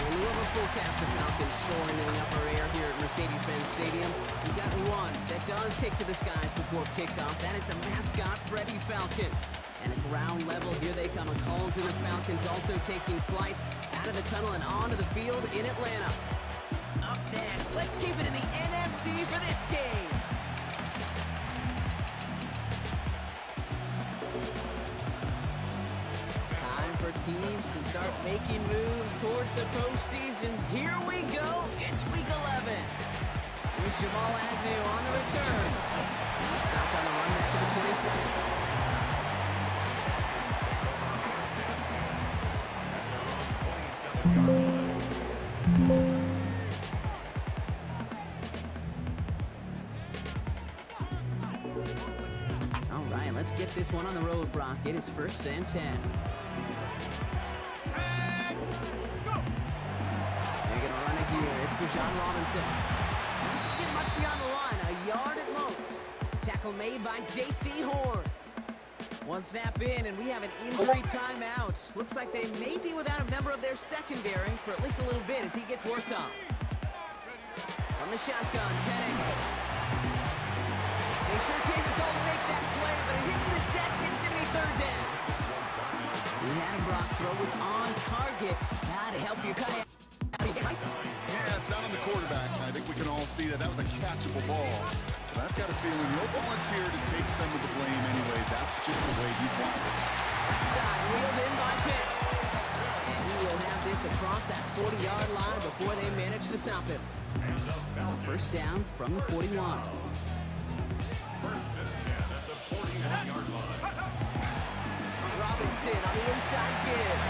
In lieu of a full cast of Falcons soaring in the upper air here at Mercedes-Benz Stadium, we've got one that does take to the skies before kickoff. That is the mascot, Freddie Falcon. And at ground level, here they come. A cauldron of Falcons also taking flight out of the tunnel and onto the field in Atlanta. Up next, let's keep it in the NFC for this game. Time for teams to start making moves towards the postseason. Here we go. It's week 11. Here's Jamal Agnew on the return. He stopped on the run back of the 27. All right, let's get this one on the road, Brock. It is 1st and 10. They're going to run it here. It's Bijan Robinson. Doesn't get much beyond the line, a yard at most. Tackle made by J.C. Horn. One snap in, and we have an injury timeout. Looks like they may be without a member of their secondary for at least a little bit as he gets worked on. On the shotgun, Penix. They sure came his own to make that play, but it hits the deck. It's going to be 3rd down. We had him, Brock. Throw was on target. To help you cut it. Right? Yeah, it's not on the quarterback. I think we can all see that was a catchable ball. But I've got a feeling he'll volunteer to take some of the blame anyway. That's just the way he's wired. Outside, wheeled in by Pitts. And he will have this across that 40-yard line before they manage to stop him. 1st down from the 41. 1st and 10 at the 41-yard line. Robinson on the inside give.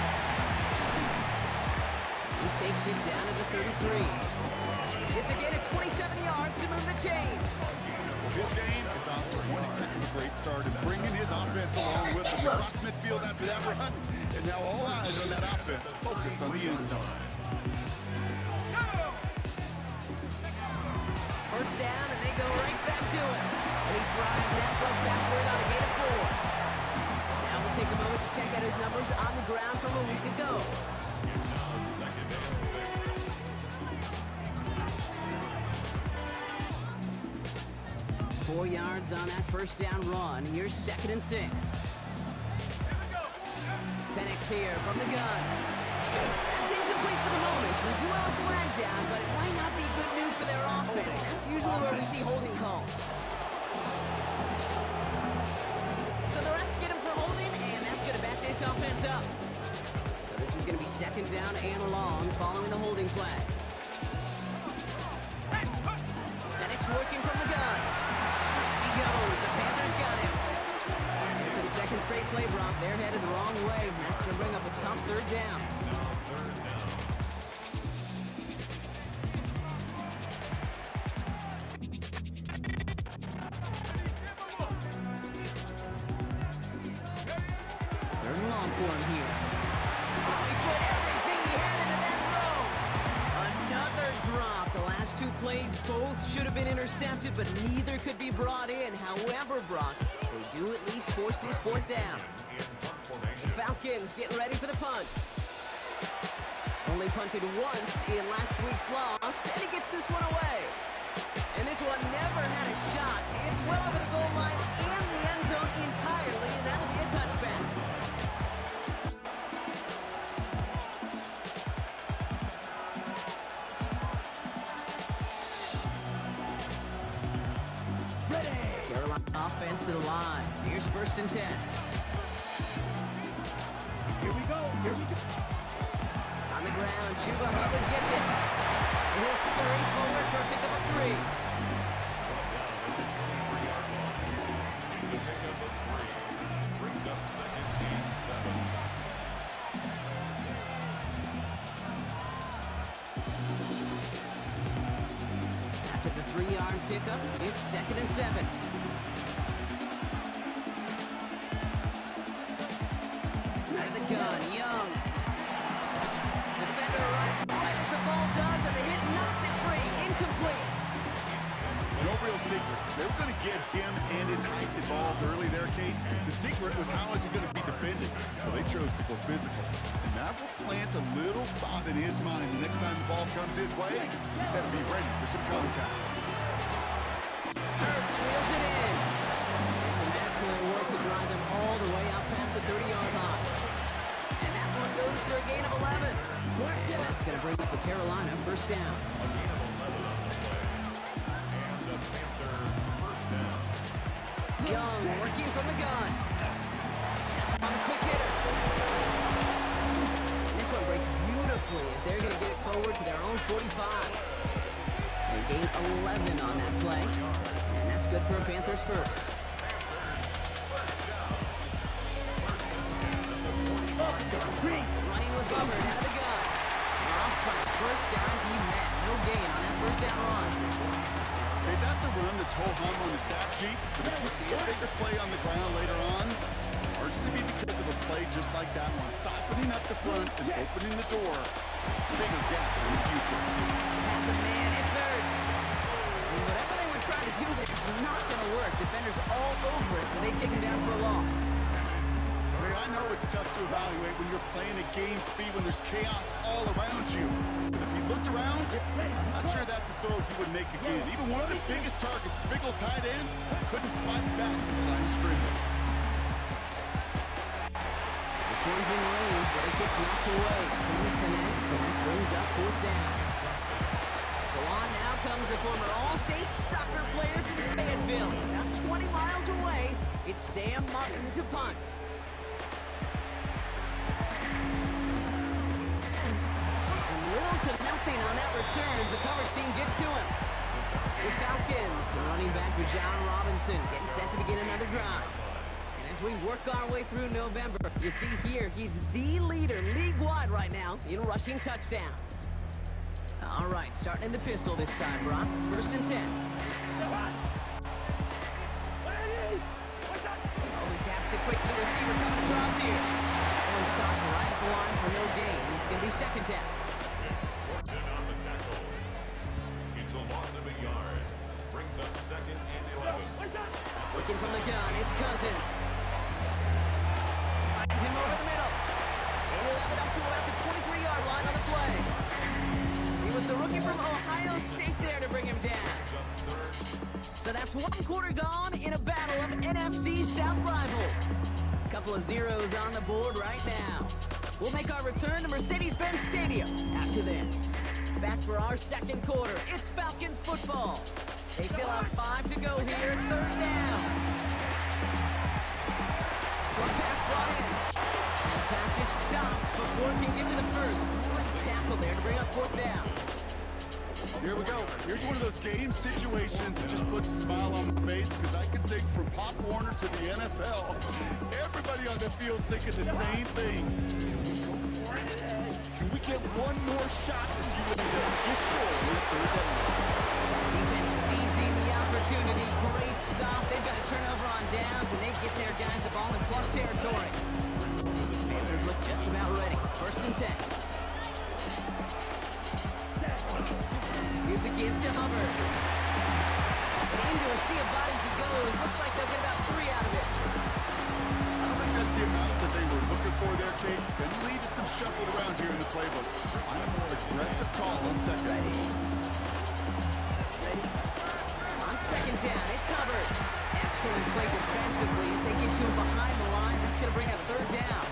He takes it down to the 33. It's again at 27 yards to move the chains. His game is off to one heck of a great start and bringing his offense along with him across midfield after that run. And now all eyes on that offense focused on the end zone. 1st down, and they go right back to it. They drive that one backward on a gain of 4. Now we'll take a moment to check out his numbers on the ground from a week ago. 4 yards on that 1st down run. Here's 2nd and 6. Penix here from the gun. That's incomplete for the moment. We do have a flag down, but it might not be good news for their offense. That's usually where we see holding calls. So the refs get him for holding, and that's going to back this offense up. So this is going to be 2nd down and long following the holding flag. Penix working from the gun. The Panthers got him. It's a 2nd straight play, Brock. They're headed the wrong way. That's going to bring up a tough 3rd down. Third and long for him here. Oh, he put everything he had into that throw. Another drop. The last 2 plays both should have been intercepted, but neither could be brought in. However, Brock, they do at least force this 4th down. The Falcons getting ready for the punt. Only punted once in last week's loss, and he gets this one away. And this one never had a shot. It's well over the goal line and the end zone entirely, and that'll be a touchback. Offense to the line. Here's 1st and 10. Here we go. On the ground, Chuba Hubbard gets it. He'll scurry forward for a pick up of 3. Brings up 2nd and 7. After the 3-yard pickup, it's 2nd and 7. Out of the gun, Young. Defender right as the ball does, and the hit knocks it free. Incomplete. No real secret. They were going to get him and his height involved early there, Kate. The secret was how is he going to be defended? Well, they chose to go physical, and That will plant a little thought in his mind the next time the ball comes his way. He better be ready for some contact. Hurts wheels it in. And some excellent work to drive them all the way out past the 30-yard line. And that one goes for a gain of 11. And that's going to bring up the Carolina first down. A gain of 11 on the play. And the Panthers first down. Young working from the gun. That's on a quick hitter. And this one breaks beautifully as they're going to get it forward to their own 45. They gain 11 on that play. And that's good for a Panthers first. Running with Hubbard out of the gun. Off by the first guy he met. No gain on that first down run. Okay, that's a run that's ho-hum on the stat sheet. But if we see a bigger play on the ground later on, largely be because of a play just like that one, softening up the front and opening the door. Bigger gap in the future. That's a man, it's Ertz. And whatever they were trying to do there is not going to work. Defenders all over it, so they take him down for a loss. I know it's tough to evaluate when you're playing at game speed when there's chaos all around you. But if he looked around, I'm not sure that's a throw he would make again. Even one of the biggest targets, big old tight end, couldn't fight back to the line of scrimmage. This one's in range, but it gets knocked away. Couldn't connect, so that brings up fourth down. So on now comes the former All-State soccer player from Fayetteville. About 20 miles away, it's Sam Martin to punt. Little to nothing on that return as the coverage team gets to him. The Falcons and running back to John Robinson getting set to begin another drive. And as we work our way through November, you see here he's the leader league-wide right now in rushing touchdowns. All right, starting in the pistol this time, Brock. First and 10. Oh, he taps it quick to the receiver coming across here. One sock right at the line for no gain. It's going to be second down. On the tackle. It's a loss of a yard. Brings up second and 11. Looking from the gun, it's Cousins. Finds him over the middle. And he'll have it up to about the 23-yard line on the play. He was the rookie from Ohio State there to bring him down. So that's one quarter gone in a battle of NFC South rivals. Couple of zeros on the board right now. We'll make our return to Mercedes-Benz Stadium after this. Back for our second quarter. It's Falcons football. They still have 5 to go here. Third down. Short pass brought in. The pass is stopped before it can get to the first. Great tackle there to bring up fourth down. Here we go. Here's one of those game situations that just puts a smile on my face because I can think from Pop Warner to the NFL. Everybody on the field's thinking the same thing. Can we go for it? Can we get one more shot as you would have just short of third down? Defense seizing the opportunity. Great stop. They've got a turnover on downs, and they get their guys the ball in plus territory. Panthers look just about ready. First and 10. Here's a give to Hubbard. And into a sea of bodies he goes. Looks like they'll get about 3 out of it. I don't think that's the amount that they were looking for there, Kate. Going to lead to some shuffled around here in the playbook. On a more aggressive call on second. On second down, it's Hubbard. Excellent play defensively as they get to him behind the line. That's going to bring up third down.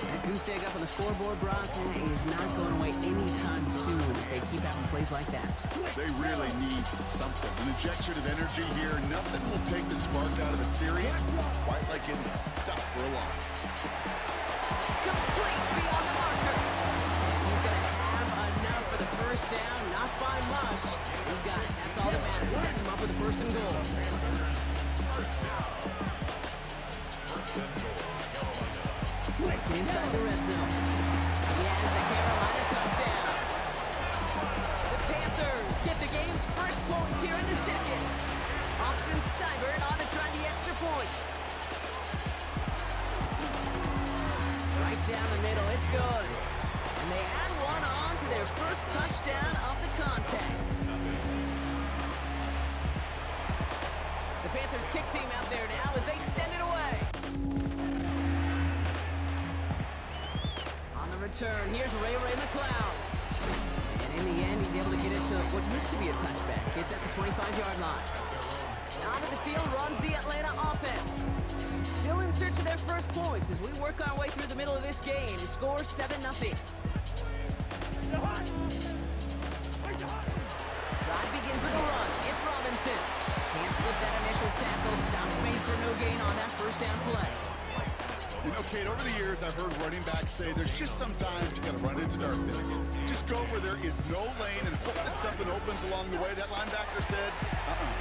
That goose egg up on the scoreboard, Brock, is not going away anytime soon if they keep having plays like that. They really need something. An injection of energy here. Nothing will take the spark out of a series quite like getting stuck for a loss. Complete beyond the marker. And he's going to have enough for the first down. Not by much. He's got it. That's all that matters. Sets him up with the first and goal. Right inside the red zone. He has the Carolina touchdown. The Panthers get the game's first points here in the second. Austin Seibert on to try the extra point. Right down the middle, it's good. And they add one on to their first touchdown of the contest. The Panthers kick team out there now as they send it away. On return. Here's Ray McLeod. And in the end, he's able to get it to what used to be a touchback. It's at the 25-yard line. Onto the field runs the Atlanta offense. Still in search of their first points as we work our way through the middle of this game. The score 7-0. Drive begins with a run. It's Robinson. Can't slip that initial tackle. Stops made for no gain on that first down play. You know, Kate, over the years, I've heard running backs say there's just sometimes you got to run into darkness. Just go where there is no lane and hope that something opens along the way. That linebacker said,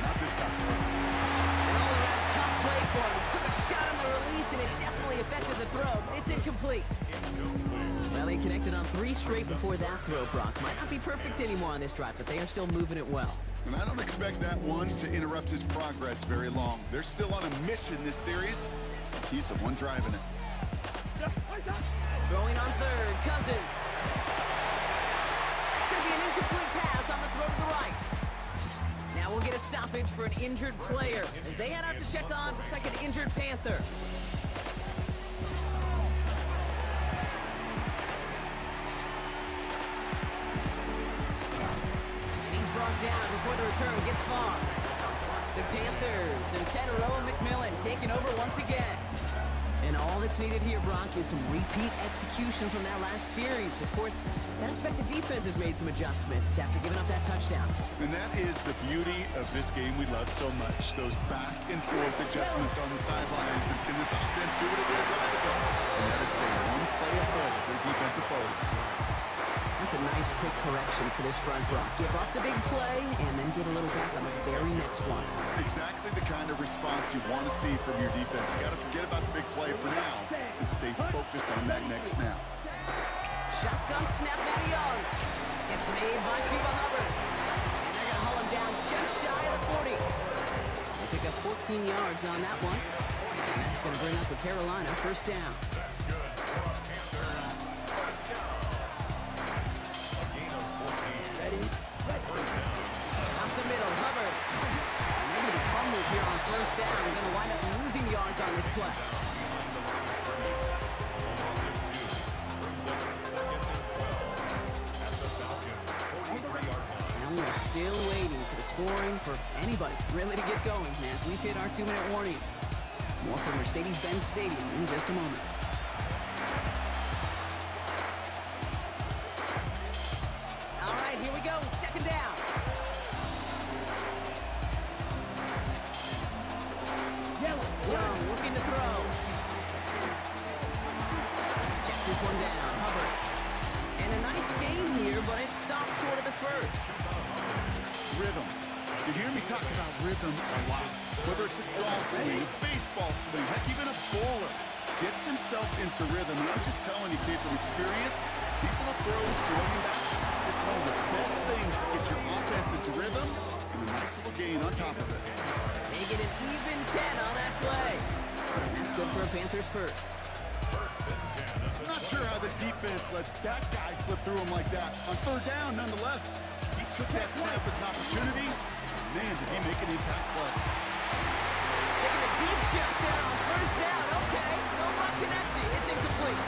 not this time. And all around tough play for him. Took a shot on the release, and it definitely affected the throw. It's incomplete. Well, they connected on 3 straight before that throw, Brock. Might not be perfect anymore on this drive, but they are still moving it well. And I don't expect that one to interrupt his progress very long. They're still on a mission this series. He's the one driving it. Throwing on third, Cousins. It's going to be an incomplete pass on the throw to the right. Now we'll get a stoppage for an injured player as they head out to check on, looks like an injured Panther. He's brought down before the return gets far. The Panthers and Tedero and McMillan taking over once again. And all that's needed here, Brock, is some repeat executions from that last series. Of course, I expect the defense has made some adjustments after giving up that touchdown. And that is the beauty of this game we love so much. Those back and forth adjustments on the sidelines. And can this offense do what it did a drive ago? And that is stay one play ahead of their defensive foes. That's a nice quick correction for this front, Brock. Give up the big play and then get a little back on the very next one. Exactly the kind of response you want to see from your defense. You got to forget about the big play for now and stay focused on that next snap. Shotgun snap, Matty Young. Gets made by Chiba Hubbard. And they're going to haul him down just shy of the 40. They pick up 14 yards on that one. And that's going to bring up the Carolina first down. Up the middle, Hubbard. And they're going to be fumbled here on first down. They're going to wind up losing yards on this play. And we're still waiting for the scoring for anybody really to get going as we hit our 2-minute warning. More from Mercedes-Benz Stadium in just a moment. All right, here we go. Second down. Young looking to throw. Gets this one down. Hubbard. And a nice game here, but it stopped short of the first. Rhythm. You hear me talk about rhythm a lot. Whether it's a golf swing, a baseball swing, heck, even a bowler gets himself into rhythm. And I'm just telling you, kid, from experience, these little throws for running backs, it's one of the best things to get your offense into rhythm and a nice little gain on top of it. They get an even 10 on that play. And that's good for a Panthers first. I'm not sure how this defense let that guy slip through him like that. On third down, nonetheless, he took that snap as an opportunity. Man, did he make an impact play. Taking a deep shot there on first down. Okay, no luck connecting. It's incomplete.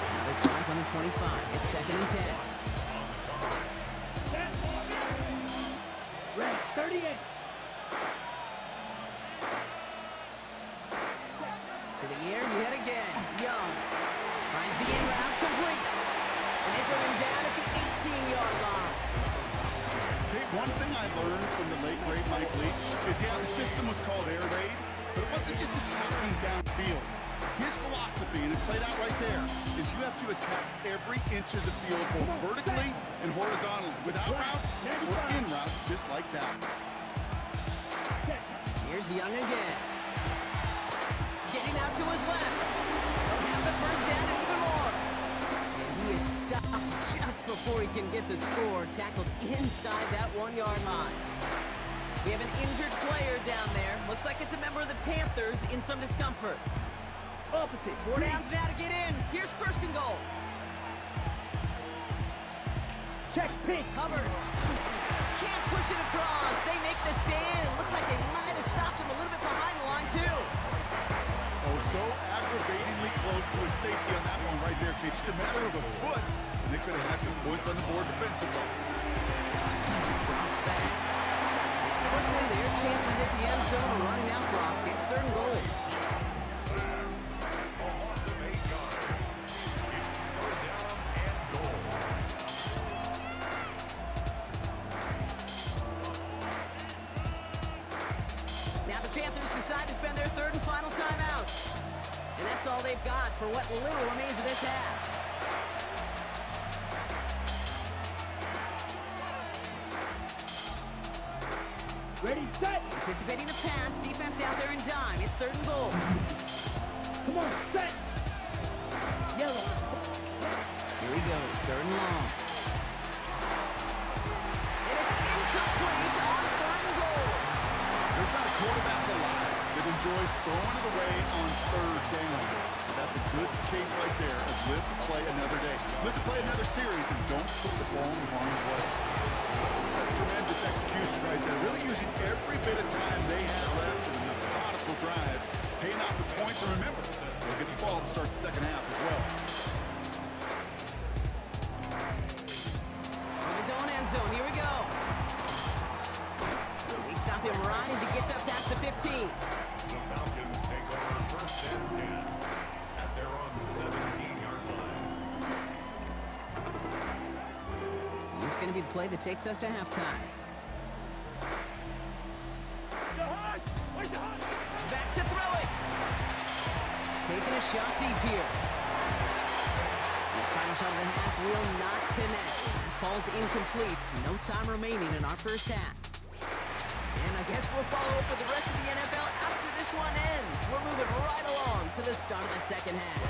Another drive on the 25. It's 2nd and 10. Red 38. To the air, you head again. Young finds the in route complete. And they bring him down at the 18-yard line. Hey, one thing I learned from the late, great Mike Leach is, yeah, the system was called air raid, but it wasn't just attacking downfield. His philosophy, and it played out right there, is you have to attack every inch of the field, both vertically and horizontally, without routes or in routes, just like that. Here's Young again. Getting out to his left. He'll have the first down and even more. And he is stopped just before he can get the score. Tackled inside that 1-yard line. We have an injured player down there. Looks like it's a member of the Panthers in some discomfort. Opposite. 4 downs now to get in. Here's 1st and goal. Check pink. Hubbard can't push it across. They make the stand. It looks like they might have stopped him a little bit behind the line, too. Oh, so aggravatingly close to a safety on that one right there, Kate. You a matter of a foot. They could have had some points on the board defensively. Drops back. Quickly, their chances at the end zone are running out, Brock. It's 3rd and goal. Now the Panthers decide to spend their 3rd and final timeout. And that's all they've got for what little remains of this half. Ready, set. Anticipating the pass, defense out there in dime. It's 3rd and goal. Come on, set. Yellow. Here he goes, 3rd and long. And it's incomplete on 3rd and goal. There's not a quarterback alive that enjoys throwing it away on 3rd down. But that's a good case right there of live to play another day. Live to play another series and don't put the ball in harm's way. That's tremendous execution right there. Really using every bit of time they have left in a methodical drive. Paying off the points, and remember, they'll get the ball to start the second half as well. From his own end zone, here we go. They stop him right as he gets up past the 15. The Falcons take over 1st and 10 at their own 17-yard line. This is going to be the play that takes us to halftime. Back to throw it. Taking a shot deep here. This final shot of the half will not connect. Falls incomplete. No time remaining in our first half. And I guess we'll follow up with the rest of the NFL after this one ends. We're moving right along to the start of the second half.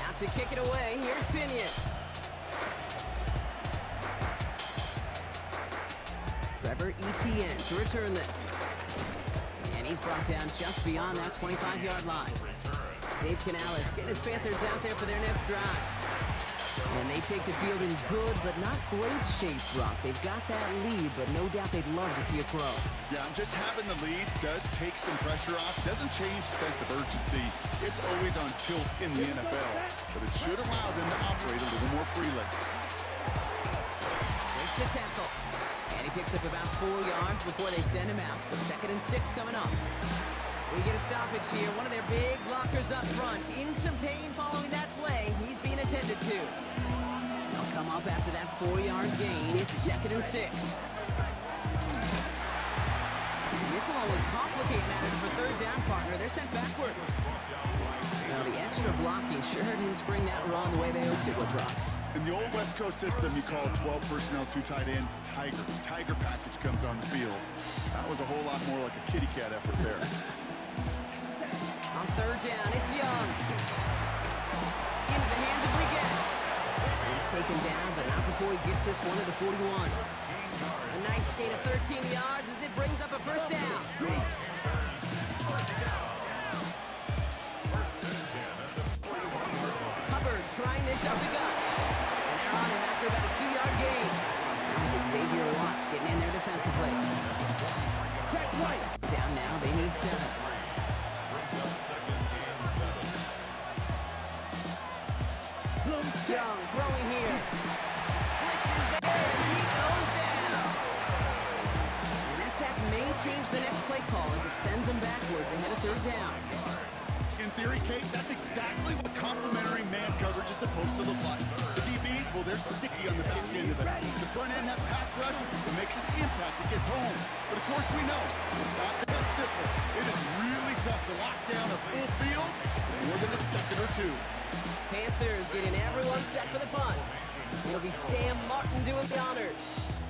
Out to kick it away, here's Pinion. Trevor Etienne to return this. And he's brought down just beyond that 25-yard line. Dave Canales getting his Panthers out there for their next drive. And they take the field in good but not great shape, Brock. They've got that lead, but no doubt they'd love to see it grow. Yeah, and just having the lead does take some pressure off. Doesn't change the sense of urgency. It's always on tilt in the NFL. But it should allow them to operate a little more freely. Makes the tackle. And he picks up about 4 yards before they send him out. So 2nd and 6 coming up. We get a stoppage here. One of their big blockers up front. In some pain following that play. He's being attended to. They'll come up after that 4-yard gain. It's 2nd and 6. This will only complicate matters for 3rd down, partner. They're sent backwards. Now the extra blocking sure didn't spring that run the way they hoped it would, Brock. In the old West Coast system, you call 12 personnel, 2 tight ends, Tiger. Tiger package comes on the field. That was a whole lot more like a kitty cat effort there. On 3rd down, it's Young. Into the hands of Leggett. He's taken down, but not before he gets this one to the 41. A nice gain of 13 yards as it brings up a 1st down. Hubbard trying this up the gut. And they're on him after about a 2-yard gain. Xavier Watts getting in there defensively. Down now, they need 7. Young throwing here. Blitz is there, and he goes down. And that sack may change the next play call as it sends them backwards ahead of 3rd down. In theory, Kate, that's exactly what complementary man coverage is supposed to look like. The DBs, well, they're sticky on the back end of it. The front end, that pass rush, it makes an impact. It gets home. But of course, we know it's not that simple. It is really tough to lock down a full field more than a second or 2. Panthers getting everyone set for the punt. It'll be Sam Martin doing the honors.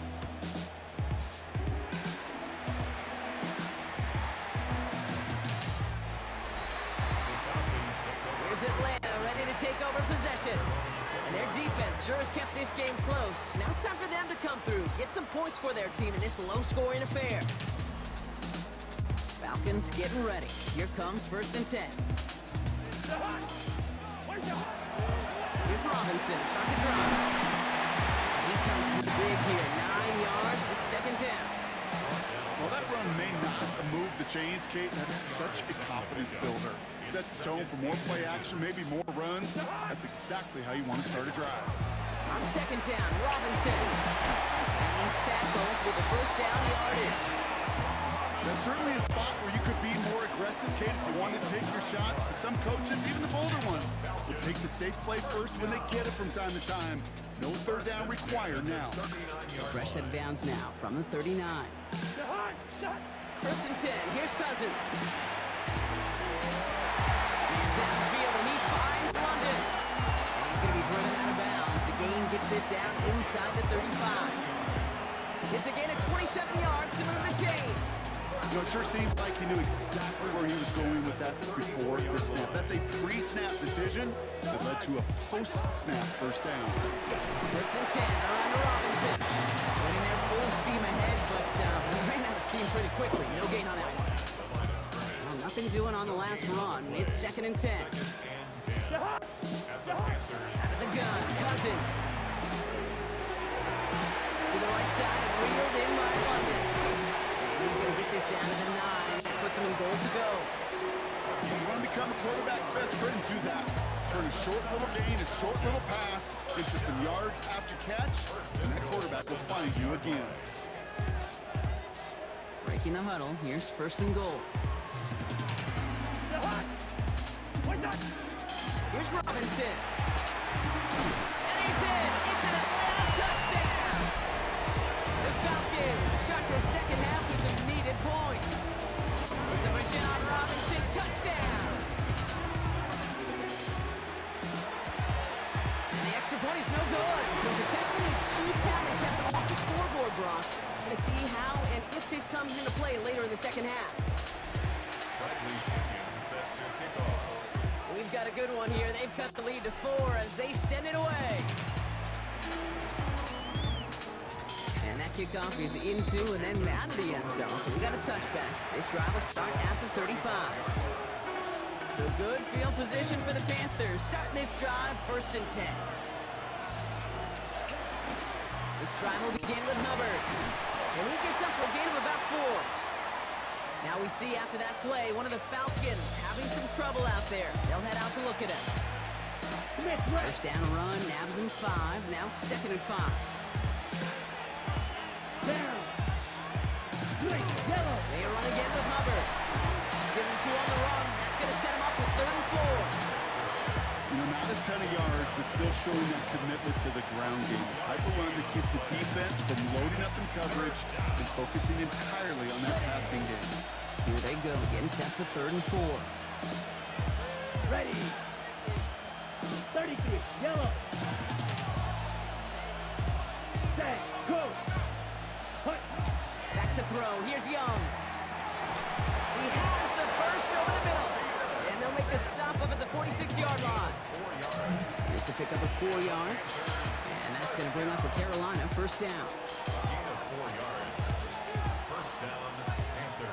Here's Atlanta ready to take over possession. And their defense sure has kept this game close. Now it's time for them to come through, get some points for their team in this low-scoring affair. Falcons getting ready. Here comes 1st and 10. Here's Robinson, start the drive. He comes through big here, 9 yards, it's 2nd down. Well, that run may not have moved the chains, Kate. That's such a confidence builder. Sets the tone for more play action, maybe more runs. That's exactly how you want to start a drive. On second down, Robinson. He's tackled with the first down yardage. That's certainly a spot where you could be more aggressive, Kate, if you want to take your shots. And some coaches, even the bolder ones, will take the safe play first when they get it from time to time. No third down required now. Fresh set of downs now from the 39. First and 10, here's Cousins. And downfield, and he finds London. And he's going to be driven out of bounds. The gain gets this down inside the 35. It's again at 27 yards, similar to the Jays. You know, it sure seems like he knew exactly where he was going with that before the snap. That's a pre-snap decision that led to a post-snap first down. First and 10, around to Robinson. Running there full steam ahead, but ran out of steam pretty quickly. No gain on that one. Well, nothing doing on the last run. It's second and 10. Out of the gun, Cousins. To the right side, and reeled in by London. He's going to get this down to the 9. Puts him in goal to go. You want to become a quarterback's best friend, do that. Turn a short little gain, a short little pass into some yards after catch, and that quarterback will find you again. Breaking the huddle. Here's first and goal. Here's Robinson. And he's in. It's an Atlanta touchdown. The Falcons got their second half with some needed points. Puts a machine on Robinson. Touchdown. And the extra point is no good. So potentially two tackles kept off the scoreboard, Brock. Going to see how and if this comes into play later in the second half. We've got a good one here. They've cut the lead to 4 as they send it away. And that kickoff is into and then out of the end zone. So we got a touchback. This drive will start at the 35. So good field position for the Panthers. Starting this drive, first and 10. This drive will begin with Hubbard. And he gets up for a gain of about 4. Now we see after that play, one of the Falcons having some trouble out there. They'll head out to look at him. First down run, nabs him 5. Now second and 5. Down. Green, yellow. They run again with Hubbard. Give him 2 on the run. That's going to set him up with 3rd and 4. You know, not a ton of yards, but still showing that commitment to the ground game. The type of run that keeps the defense from loading up in coverage and focusing entirely on that passing game. Here they go, getting set for 3rd and 4. Ready. 33, yellow. Set, go. Hut. Back to throw. Here's Young. He has the first over the middle. And they'll make the stop up at the 46-yard line. Here's to pick up of 4 yards. And that's going to bring up for Carolina first down.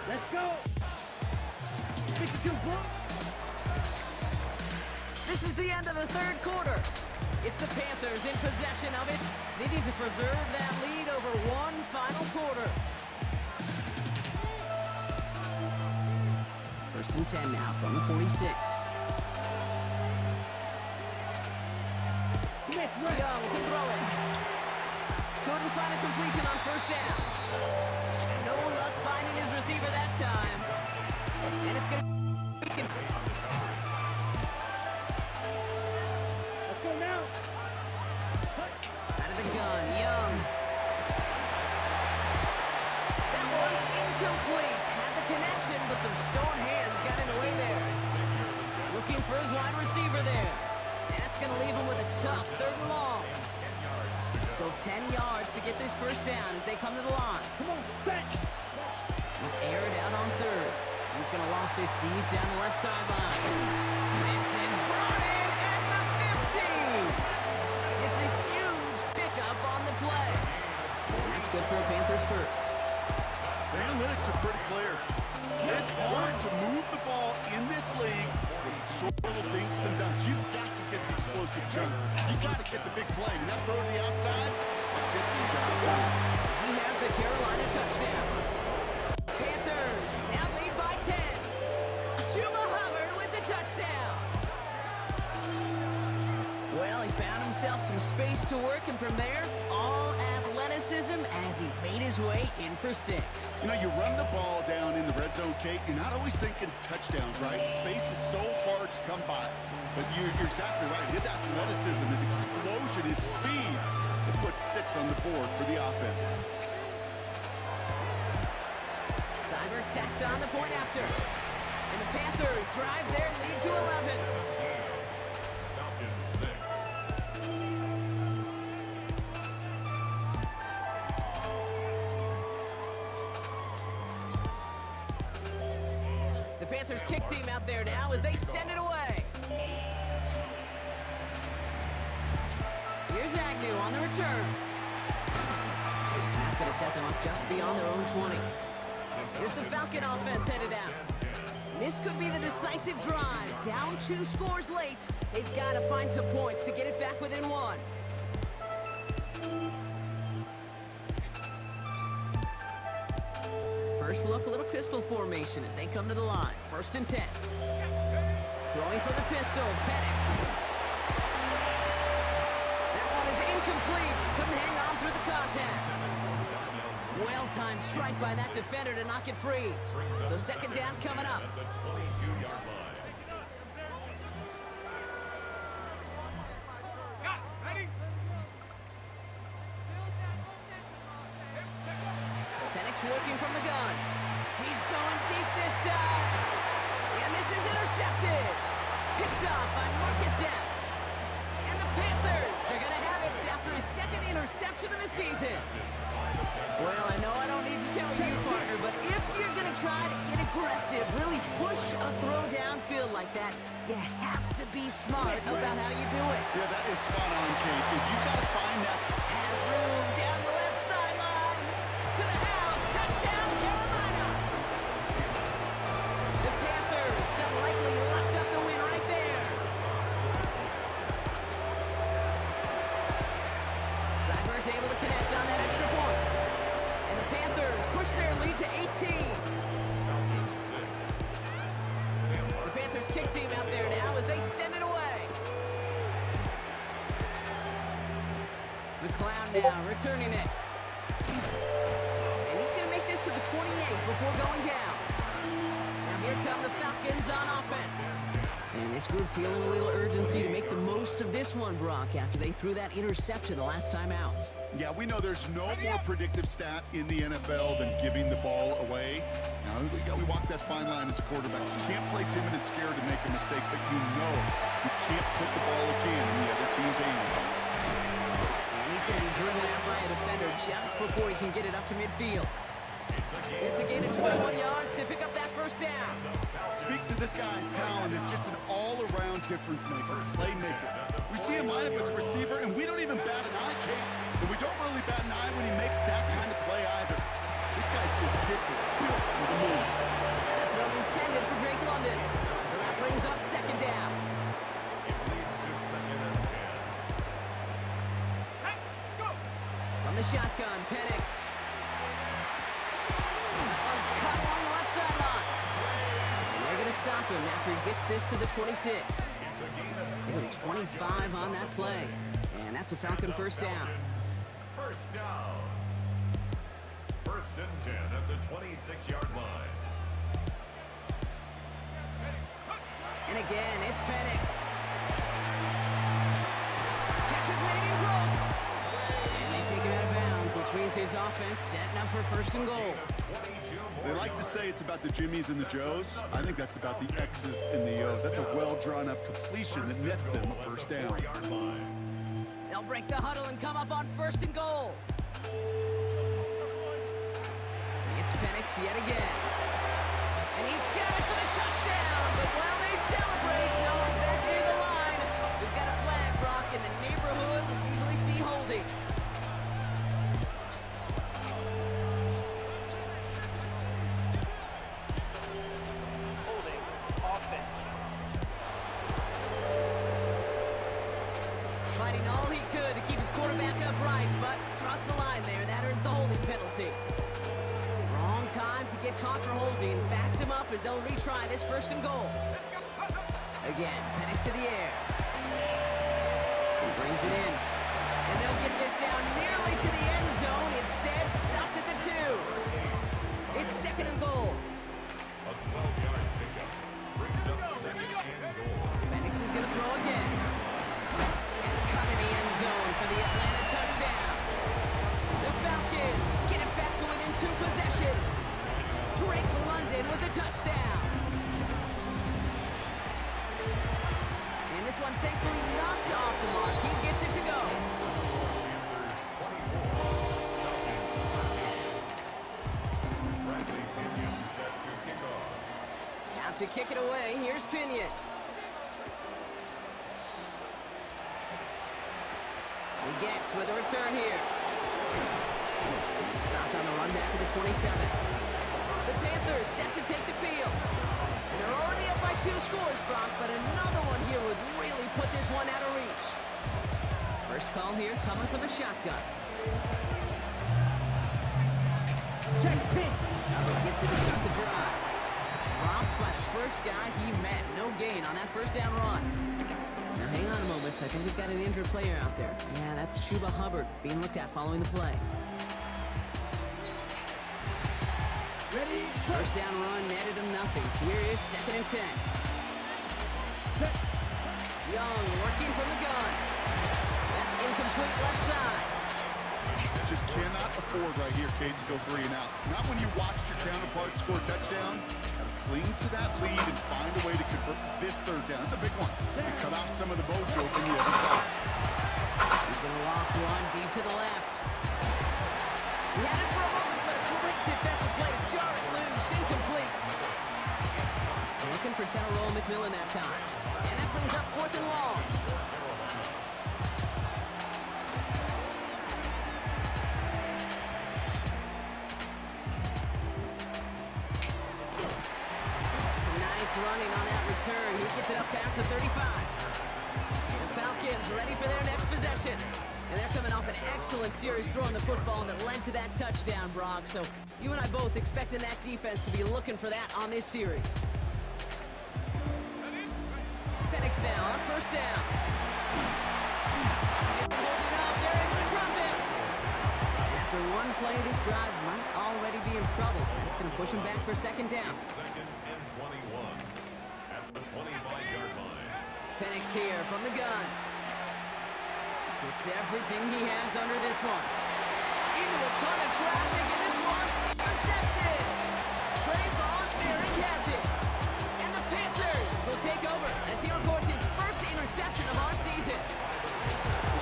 Let's go. 52 points. This is the end of the 3rd quarter. It's the Panthers in possession of it. They need to preserve that lead over one final quarter. First and 10 now from the 46. Young to throw it. Couldn't find a completion on first down. No luck finding his receiver that time. And it's going to... Let's go now. Out of the gun, Young. That was incomplete. Had the connection, but some stone hands got in the way there. Looking for his wide receiver there. And that's going to leave him with a tough 3rd and long. So 10 yards to get this first down as they come to the line. Come on, back. We'll air it out on 3rd. He's going to loft this deep down the left sideline. This is brought in at the 15. It's a huge pickup on the play. And that's good for a Panthers first. The analytics are pretty clear. It's hard to move the ball in this league with short little dinks and dunks. You've got to get the explosive jump. You've got to get the big play. And that throw to the outside, that gets the job done. He has the Carolina touchdown. Well, he found himself some space to work, and from there, all athleticism as he made his way in for 6. You know, you run the ball down in the red zone, Kate, you're not always thinking touchdowns, right? Space is so hard to come by. But you're exactly right. His athleticism, his explosion, his speed, it puts 6 on the board for the offense. Cyber tacks on the point after. And the Panthers drive their lead to 11. Falcons 6. The Panthers kick team out there now as they send it away. Here's Agnew on the return. And that's going to set them up just beyond their own 20. Here's the Falcon offense headed out. This could be the decisive drive. Down 2 scores late. They've got to find some points to get it back within 1. First look, a little pistol formation as they come to the line. 1st and 10. Throwing for the pistol, Penix. That one is incomplete. Couldn't hang on through the contact. Well-timed strike by that defender to knock it free. So 2nd down coming up. At the 22-yard line. Penix working from the gun. He's going deep this time. And this is intercepted. Picked off by Marcus Epps. And the Panthers are going to have it after his 2nd interception of the season. Well, I know I don't need to tell you, partner, but if you're going to try to get aggressive, really push a throw downfield like that, you have to be smart about how you do it. Yeah, that is spot on, Kate. If you got to find that Has room down the left sideline. To the house. Touchdown, Carolina. The Panthers have likely locked up the win right there. Seibert's able to connect on that extra point. And the Panthers push their lead to 18. Falcons 6. The Panthers kick team out there now as they send it away. McLeod now returning it. And he's going to make this to the 28 before going down. Now here come the Falcons on offense. And this group feeling a little urgency to make the most of this one, Brock, after they threw that interception the last time out. Yeah, we know there's no more predictive stat in the NFL than giving the ball away. Now, we walk that fine line as a quarterback. You can't play timid and scared to make a mistake, but you know you can't put the ball again in the other team's hands. And he's going to be driven out by a defender just before he can get it up to midfield. It's a gain of 21 yards to pick up that 1st down. Speaks to this guy's talent as just an all-around difference maker, playmaker. We see him line up as a receiver, and we don't even bat an eye, Kate. And we don't really bat an eye when he makes that kind of play either. This guy's just different, built for the moon. That's what intended for Drake London. So that brings up 2nd down. It leads to 2nd and 10. From the shotgun, Penix. One's cut along the left sideline. And they're going to stop him after he gets this to the 26. It's a gain of Give him 25 on that play. And that's a Falcon 1st down. First down. 1st and 10 at the 26-yard line. And again, it's Penix. Catch is made in close. And they take him out of bounds, which means his offense setting up for 1st and goal. They like to say it's about the Jimmies and the Joes. I think that's about the X's and the O's. That's a well-drawn-up completion that nets them a 1st down. They'll break the huddle and come up on 1st and goal. It's Penix yet again. And he's got it for the touchdown. But while they celebrate, someone back near the line, we've got a flag, Brock, in the neighborhood we usually see holding. Fighting all he could to keep his quarterback upright, but across the line there, that earns the holding penalty. Wrong time to get caught for holding. Backed him up as they'll retry this 1st and goal. Again, Penix to the air. Brings it in. And they'll get this down nearly to the end zone. Instead, stopped at the 2. It's second and goal. A 12-yard pickup brings up second and goal. Penix is going to throw again. And cut in the end zone for the Atlanta touchdown. The Falcons get it back to within 2 possessions. Drake London with the touchdown. And this one thankfully not off the mark. He gets it to go. Bradley Pinion set to kick off. Now to kick it away, here's Pinion. He gets with a return here. Stopped on the run back to the 27. The Panthers set to take the field. And they're already up by 2 scores, Brock, but another one here would really put this one out of reach. First call here coming from the shotgun. Check pin. Gets it to start the drive. Robbed by the first guy he met. No gain on that first down run. Now hang on a moment. I think we've got an injured player out there. Yeah, that's Chuba Hubbard being looked at following the play. Ready? First down run netted him nothing. Here is second and 10. Young working from the gun. That's incomplete left side. Just cannot afford right here, Kate, to go 3 and out. Not when you watched your counterpart score a touchdown. Gotta cling to that lead and find a way to convert this third down. It's a big one. And cut off some of the mojo from the other side. He's going to loft one deep to the left. He had it for a moment, but a great defensive play to jar it loose. Incomplete. Looking for Tenoroa McMillan that time. And that brings up 4th and long. Running on that return. He gets it up past the 35. The Falcons ready for their next possession. And they're coming off an excellent series throwing the football that led to that touchdown, Brock. So you and I both expecting that defense to be looking for that on this series. Penix now on first down. He's holding up. They're able to drop him. After one play, this drive might already be in trouble. That's going to push him back for second down. Second and 21 at the 25-yard line. Penix here from the gun. Puts everything he has under this one. Into a ton of traffic, and this one intercepted. Trayvon Merrick has it. And the Panthers will take over as he reports his first interception of our season.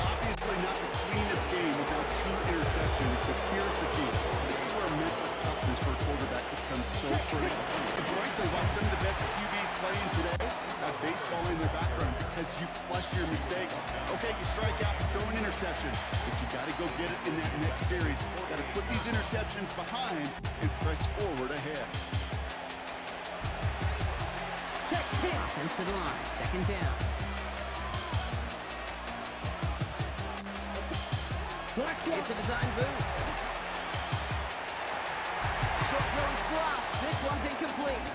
Obviously not the cleanest game without 2 interceptions, but here's the key. This is where mental toughness for a quarterback becomes so critical. And frankly, why some of the best QBs playing today have baseball in their background, because you flush your mistakes. Okay, you strike out, throw an interception, but you got to go get it in that next series. Got to put these interceptions behind and press forward ahead. Check pin. Offensive line, second down. It's a design boot. Short throw is dropped. This one's incomplete.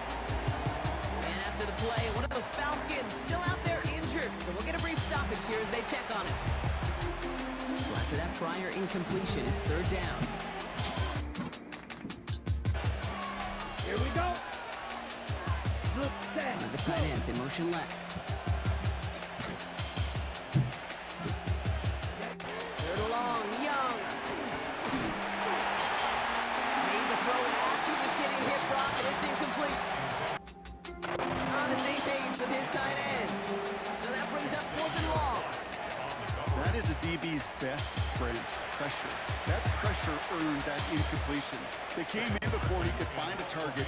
And after the play, one of the Falcons still out there injured. So we'll get a brief stoppage here as they check on it. So after that prior incompletion, it's third down. Here we go. Look set. One of the tight ends in motion left. Third along, Young. Made the throw as he was getting hit, Brock, and it's incomplete. On the same page with his tight end. So that brings up 4th and long. That is a DB's best friend, pressure. That pressure earned that incompletion. They came in before he could find a target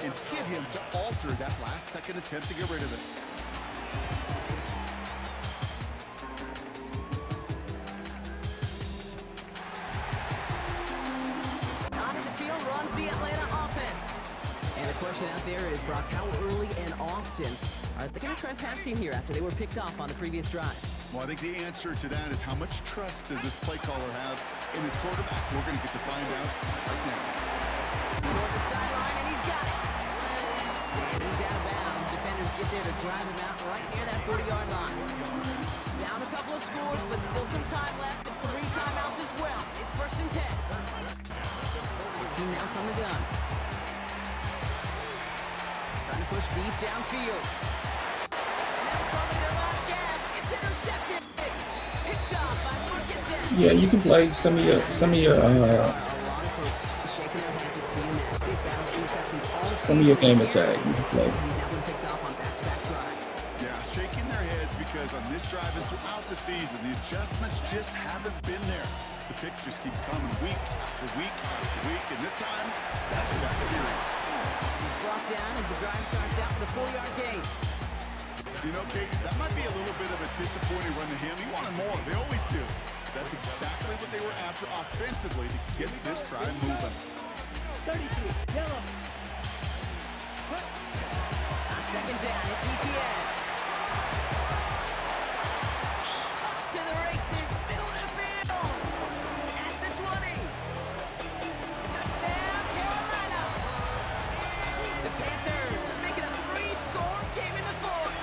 and hit him to alter that last-second attempt to get rid of it. Onto the field runs the Atlanta offense. And the question out there is, Brock, how early and often are they going to try passing here after they were picked off on the previous drive? Well, I think the answer to that is how much trust does this play caller have in his quarterback? We're going to get to find out right now. Toward the sideline, and he's got it. And he's out of bounds. Defenders get there to drive him out right near that 40-yard line. Down a couple of scores, but still some time left and 3 timeouts as well. It's 1st and 10. Looking now from the gun. Trying to push deep downfield. And that's probably their last gasp. It's intercepted. Picked off by Marcus. Yeah, you can play some of your gamer tag. You can play. Yeah, shaking their heads because on this drive and throughout the season, the adjustments just haven't been there. The picks just keep coming week after week after week, and this time, back-to-back series. He's brought down as the drive starts out with a 4-yard gain. You know, Kate, that might be a little bit of a disappointing run to him. He wanted more. They always do. That's exactly what they were after offensively to get this drive moving. 32, yellow. On 2nd down, it's ETN. Off to the races, middle of the field. At the 20. Touchdown, Carolina. The Panthers making a 3-score game in the 4th.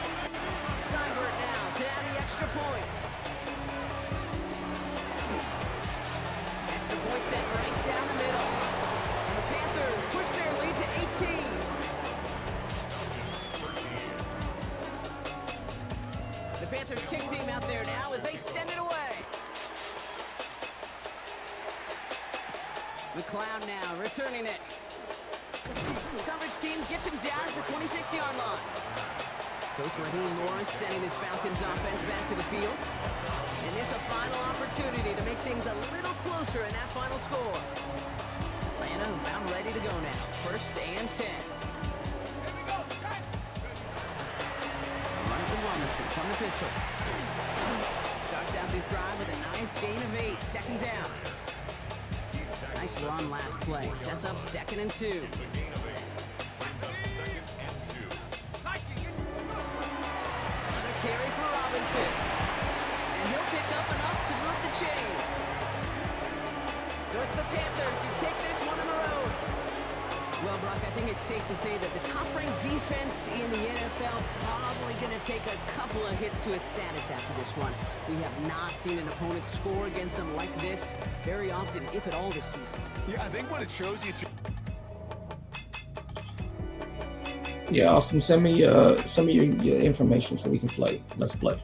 Seibert now to add the extra point. Extra point set right down the middle. And the Panthers push their lead to 18. The Panthers kick team out there now as they send it away. McLeod now returning it. Coverage team gets him down at the 26-yard line. Coach Raheem Morris sending his Falcons offense back to the field. And this a final opportunity to make things a little closer in that final score. Atlanta about ready to go now. 1st and 10. Michael Robinson from the pistol. Starts out this drive with a nice gain of 8. 2nd down. Nice run last play. Sets up 2nd and 2. Another carry for Robinson. And he'll pick up enough to move the chains. So it's the Panthers who take this one on the road. Well, Brock, I think it's safe to say that the top-ranked defense in the NFL probably going to take a couple of hits to its status after this one. We have not seen an opponent score against them like this very often, if at all, this season. Yeah, I think what it shows you, too. Yeah, Austin, send me some of your information so we can play. Let's play.